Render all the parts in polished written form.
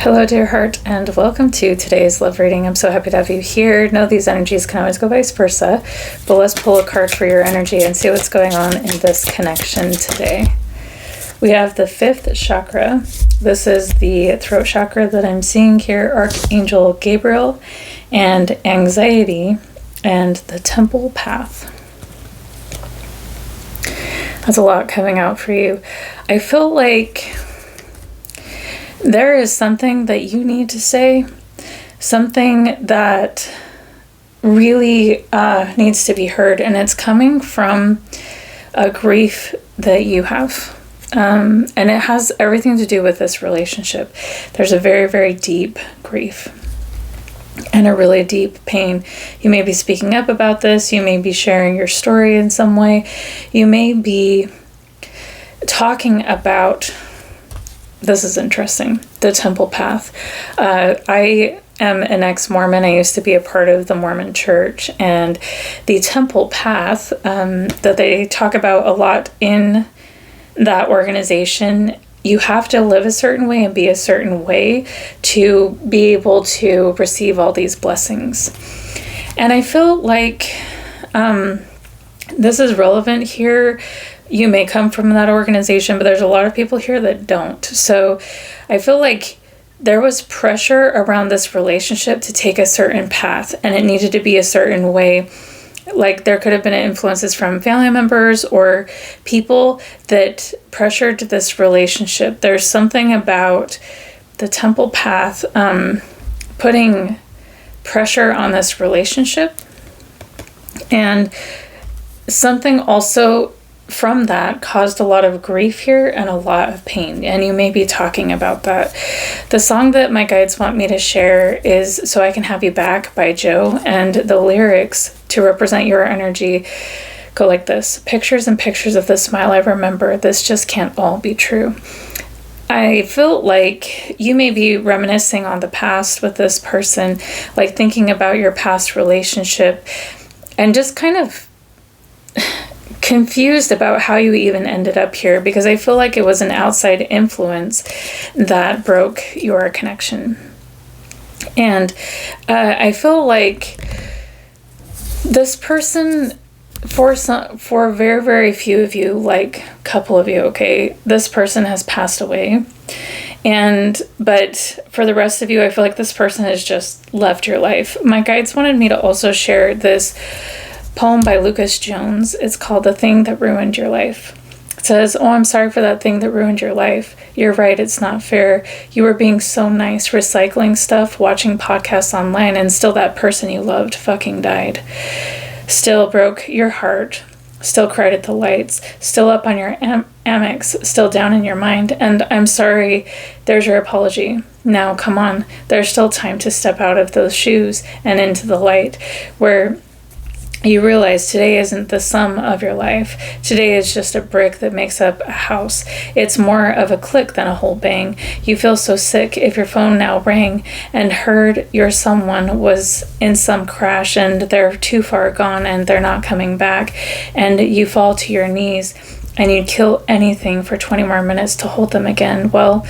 Hello, dear heart, and welcome to today's love reading. I'm so happy to have you here. Know these energies can always go vice versa, but let's pull a card for your energy and see what's going on in this connection today. We have the fifth chakra. This is the throat chakra that I'm seeing here, Archangel Gabriel, and anxiety, and the temple path. That's a lot coming out for you. I feel like there is something that you need to say, something that really needs to be heard, and it's coming from a grief that you have. And it has everything to do with this relationship. There's a very, very deep grief and a really deep pain. You may be speaking up about this. You may be sharing your story in some way. You may be talking about, this is interesting, the temple path. I am an ex-Mormon. I used to be a part of the Mormon church, and the temple path that they talk about a lot in that organization, you have to live a certain way and be a certain way to be able to receive all these blessings. And I feel like this is relevant here. You may come from that organization, but there's a lot of people here that don't. So I feel like there was pressure around this relationship to take a certain path, and it needed to be a certain way. Like there could have been influences from family members or people that pressured this relationship. There's something about the temple path putting pressure on this relationship, and something also from that caused a lot of grief here and a lot of pain, and you may be talking about that. The song that my guides want me to share is So I Can Have You Back by Joe, and the lyrics to represent your energy go like this: pictures and pictures of the smile I remember, this just can't all be true. I feel like you may be reminiscing on the past with this person, like thinking about your past relationship and just kind of confused about how you even ended up here, because I feel like it was an outside influence that broke your connection. And I feel like this person, for very, very few of you, like a couple of you, okay, this person has passed away. But for the rest of you, I feel like this person has just left your life. My guides wanted me to also share this poem by Lucas Jones. It's called The Thing That Ruined Your Life. It says, "Oh, I'm sorry for that thing that ruined your life. You're right, it's not fair. You were being so nice, recycling stuff, watching podcasts online, and still that person you loved fucking died. Still broke your heart. Still cried at the lights. Still up on your Amex. Still down in your mind. And I'm sorry, there's your apology. Now, come on. There's still time to step out of those shoes and into the light, where you realize today isn't the sum of your life. Today is just a brick that makes up a house. It's more of a click than a whole bang. You feel so sick if your phone now rang and heard your someone was in some crash and they're too far gone and they're not coming back, and you fall to your knees and you'd kill anything for 20 more minutes to hold them again. Well,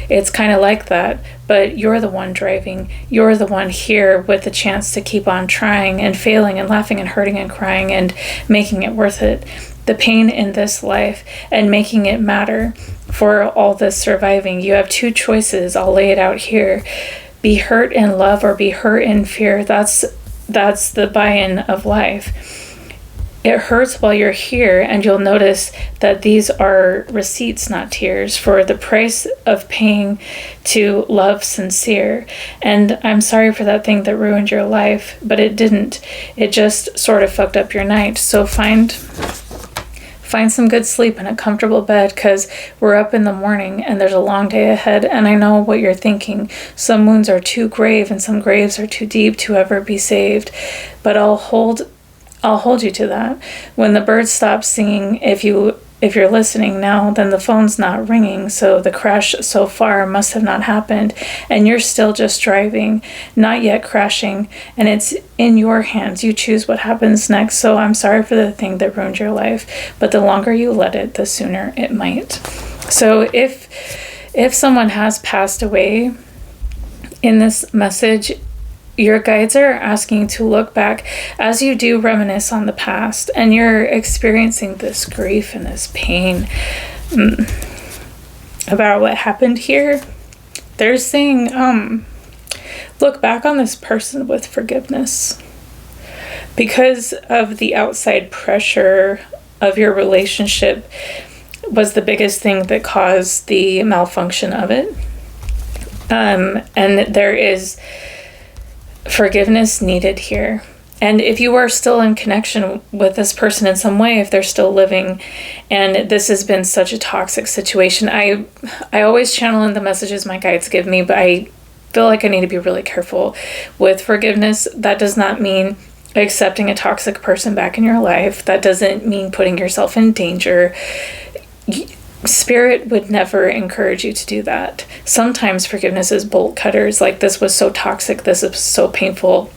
it's kind of like that, but you're the one driving. You're the one here with the chance to keep on trying and failing and laughing and hurting and crying and making it worth it. The pain in this life and making it matter for all this surviving. You have two choices. I'll lay it out here. Be hurt in love or be hurt in fear. That's the buy-in of life. It hurts while you're here, and you'll notice that these are receipts, not tears, for the price of paying to love sincere. And I'm sorry for that thing that ruined your life, but it didn't. It just sort of fucked up your night. So find some good sleep in a comfortable bed, because we're up in the morning and there's a long day ahead, and I know what you're thinking. Some wounds are too grave and some graves are too deep to ever be saved. But I'll hold you to that. When the birds stop singing, if you're listening now, then the phone's not ringing, so the crash so far must have not happened, and you're still just driving, not yet crashing, and it's in your hands. You choose what happens next. So I'm sorry for the thing that ruined your life, but the longer you let it, the sooner it might. So if someone has passed away, In this message, your guides are asking to look back as you do reminisce on the past and you're experiencing this grief and this pain about what happened here. They're saying, look back on this person with forgiveness. Because of the outside pressure of your relationship was the biggest thing that caused the malfunction of it. And there is forgiveness needed here. And if you are still in connection with this person in some way, if they're still living, and this has been such a toxic situation, I always channel in the messages my guides give me, but I feel like I need to be really careful with forgiveness. That does not mean accepting a toxic person back in your life. That doesn't mean putting yourself in danger. Spirit would never encourage you to do that. Sometimes forgiveness is bolt cutters, like this was so toxic, this is so painful,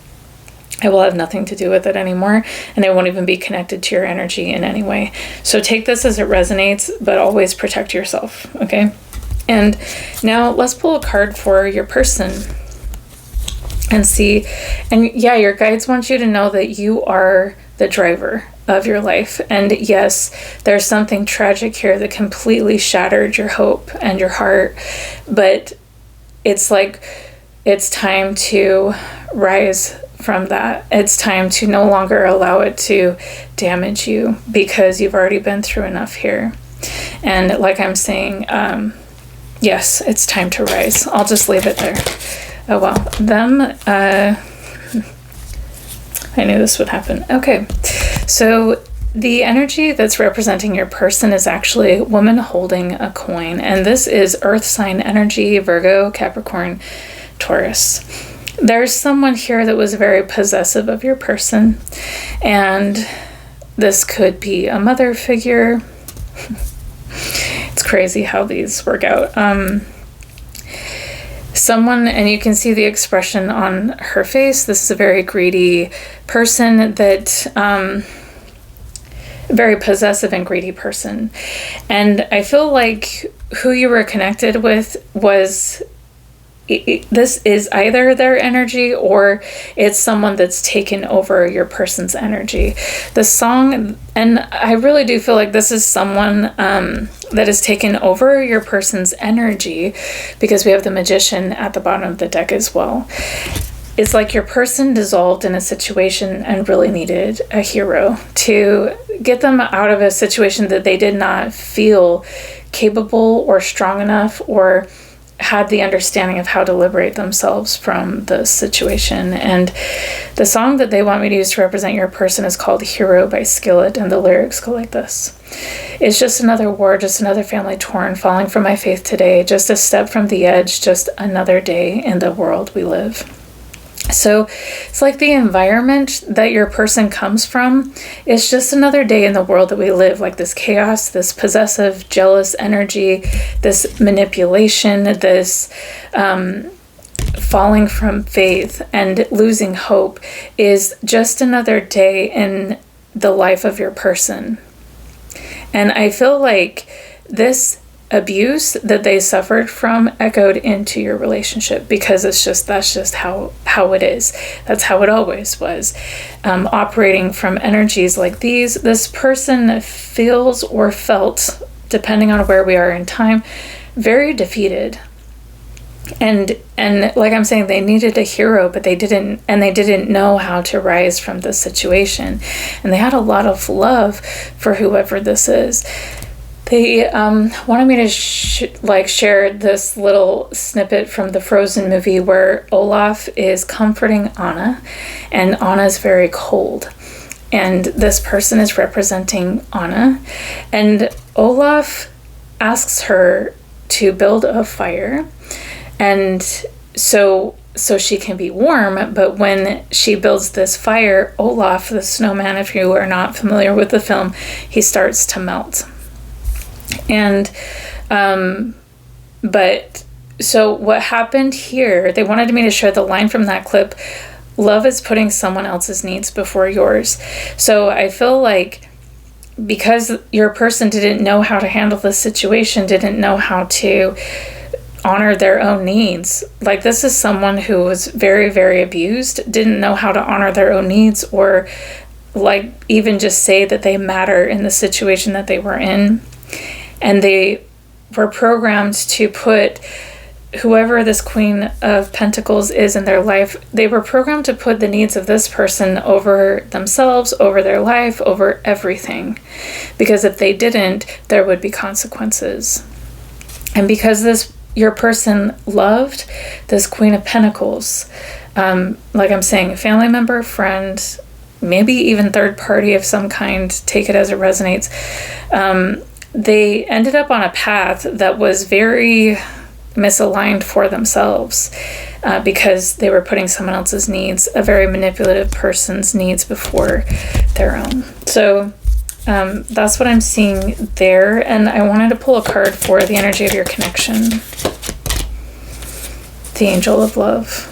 I will have nothing to do with it anymore, and I won't even be connected to your energy in any way. So take this as it resonates, but always protect yourself, okay? And now let's pull a card for your person and see. And yeah, your guides want you to know that you are the driver of your life. And yes, there's something tragic here that completely shattered your hope and your heart, but it's like it's time to rise from that. It's time to no longer allow it to damage you, because you've already been through enough here. And like I'm saying, yes, it's time to rise. I'll just leave it there. Oh well, I knew this would happen. Okay, so the energy that's representing your person is actually a woman holding a coin, and this is earth sign energy, Virgo, Capricorn, Taurus. There's someone here that was very possessive of your person, and this could be a mother figure. It's crazy how these work out. Someone, and you can see the expression on her face, this is a very greedy person, that very possessive and greedy person. And I feel like who you were connected with was, this is either their energy or it's someone that's taken over your person's energy. The song, and I really do feel like this is someone that has taken over your person's energy, because we have the Magician at the bottom of the deck as well. It's like your person dissolved in a situation and really needed a hero to get them out of a situation that they did not feel capable or strong enough or had the understanding of how to liberate themselves from the situation. And the song that they want me to use to represent your person is called Hero by Skillet, and the lyrics go like this. It's just another war, just another family torn, falling from my faith today, just a step from the edge, just another day in the world we live. So it's like the environment that your person comes from is just another day in the world that we live, like this chaos, this possessive, jealous energy, this manipulation, this falling from faith and losing hope is just another day in the life of your person. And I feel like this abuse that they suffered from echoed into your relationship, because that's just how it is. That's how it always was. Operating from energies like these, this person feels or felt, depending on where we are in time, very defeated. And like I'm saying, they needed a hero, but they didn't know how to rise from this situation. And they had a lot of love for whoever this is. They wanted me to share this little snippet from the Frozen movie where Olaf is comforting Anna, and Anna's very cold. And this person is representing Anna. And Olaf asks her to build a fire, and so she can be warm. But when she builds this fire, Olaf, the snowman, if you are not familiar with the film, he starts to melt. And but so what happened here, they wanted me to share the line from that clip, love is putting someone else's needs before yours. So I feel like because your person didn't know how to handle the situation, didn't know how to honor their own needs. Like, this is someone who was very, very abused, didn't know how to honor their own needs, or like even just say that they matter in the situation that they were in. And they were programmed to put whoever this Queen of Pentacles is in their life, they were programmed to put the needs of this person over themselves, over their life, over everything. Because if they didn't, there would be consequences. And because your person loved this Queen of Pentacles, like I'm saying, a family member, friend, maybe even third party of some kind, take it as it resonates, they ended up on a path that was very misaligned for themselves, because they were putting someone else's needs, a very manipulative person's needs, before their own. So that's what I'm seeing there. And I wanted to pull a card for the energy of your connection. The Angel of Love.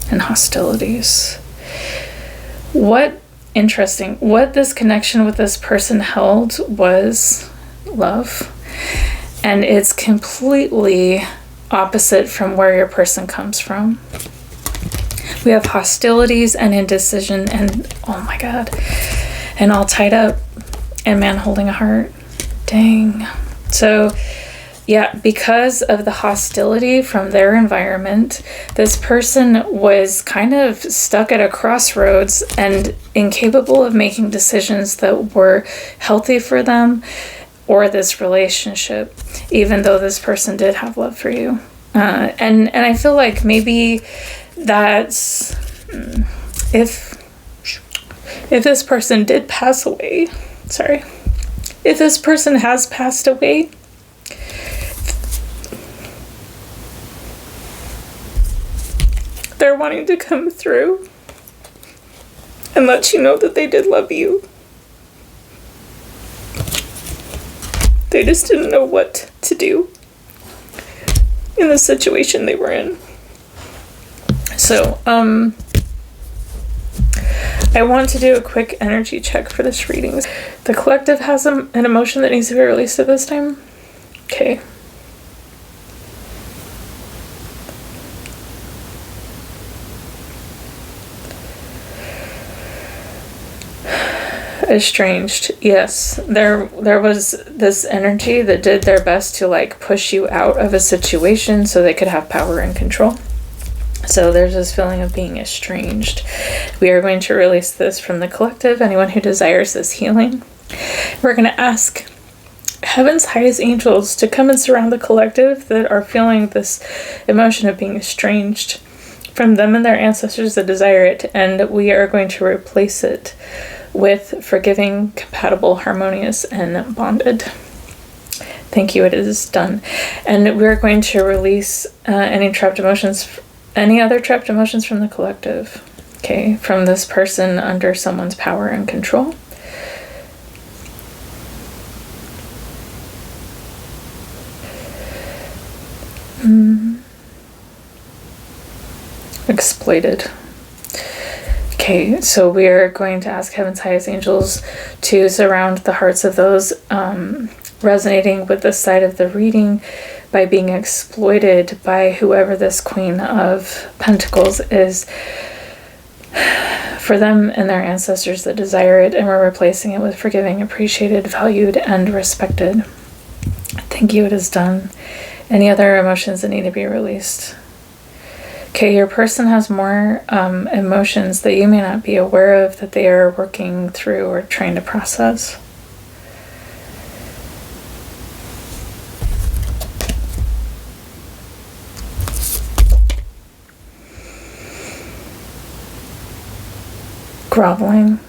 And hostilities. Interesting. What this connection with this person held was love. And it's completely opposite from where your person comes from. We have hostilities and indecision and, oh my God, and all tied up, and man holding a heart. Dang. So yeah, because of the hostility from their environment, this person was kind of stuck at a crossroads and incapable of making decisions that were healthy for them or this relationship, even though this person did have love for you. And I feel like maybe that's, if this person did pass away, if this person has passed away, they're wanting to come through and let you know that they did love you. They just didn't know what to do in the situation they were in. So, I want to do a quick energy check for this reading. The collective has an emotion that needs to be released at this time. Okay. Estranged. Yes, there was this energy that did their best to like push you out of a situation so they could have power and control. So there's this feeling of being estranged. We are going to release this from the collective. Anyone who desires this healing, we're going to ask Heaven's highest angels to come and surround the collective that are feeling this emotion of being estranged from them and their ancestors that desire it, and we are going to replace it with forgiving, compatible, harmonious, and bonded. Thank you, it is done. And we're going to release any other trapped emotions from the collective. Okay, from this person under someone's power and control. Exploited. Okay, so we are going to ask Heaven's highest angels to surround the hearts of those resonating with this side of the reading by being exploited by whoever this Queen of Pentacles is, for them and their ancestors that desire it, and we're replacing it with forgiving, appreciated, valued, and respected. Thank you, it is done. Any other emotions that need to be released? Okay, your person has more emotions that you may not be aware of that they are working through or trying to process. Groveling.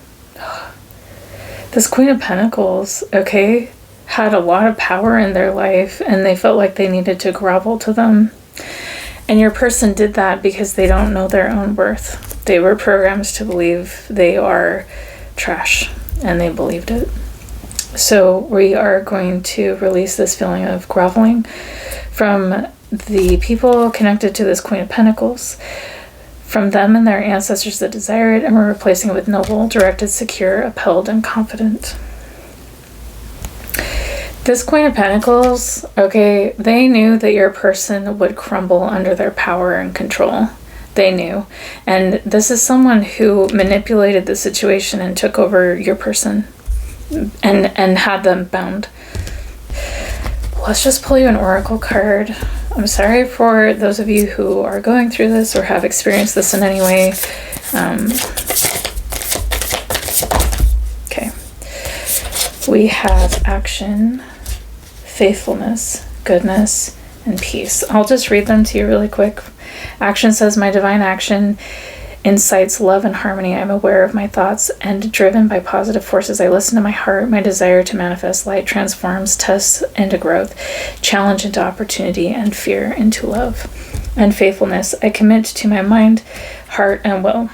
This Queen of Pentacles, okay, had a lot of power in their life and they felt like they needed to grovel to them. And your person did that because they don't know their own worth. They were programmed to believe they are trash, and they believed it. So we are going to release this feeling of groveling from the people connected to this Queen of Pentacles, from them and their ancestors that desire it, and we're replacing it with noble, directed, secure, upheld, and confident. This Queen of Pentacles, okay, they knew that your person would crumble under their power and control. They knew. And this is someone who manipulated the situation and took over your person and had them bound. Let's just pull you an oracle card. I'm sorry for those of you who are going through this or have experienced this in any way. Okay. We have action, faithfulness, goodness, and peace. I'll just read them to you really quick. Action says, my divine action incites love and harmony. I'm aware of my thoughts and driven by positive forces. I listen to my heart. My desire to manifest light transforms tests into growth, challenge into opportunity, and fear into love. And faithfulness, I commit to my mind, heart, and will.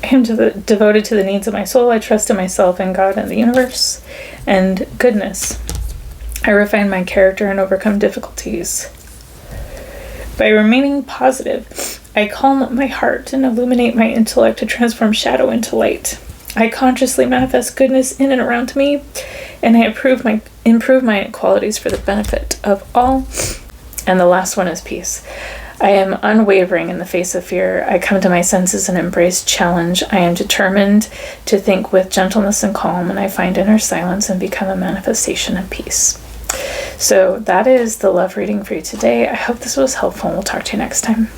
I am devoted to the needs of my soul. I trust in myself and God and the universe. And goodness, I refine my character and overcome difficulties. By remaining positive, I calm my heart and illuminate my intellect to transform shadow into light. I consciously manifest goodness in and around me, and I improve my qualities for the benefit of all. And the last one is peace. I am unwavering in the face of fear. I come to my senses and embrace challenge. I am determined to think with gentleness and calm, and I find inner silence and become a manifestation of peace. So that is the love reading for you today. I hope this was helpful, and we'll talk to you next time.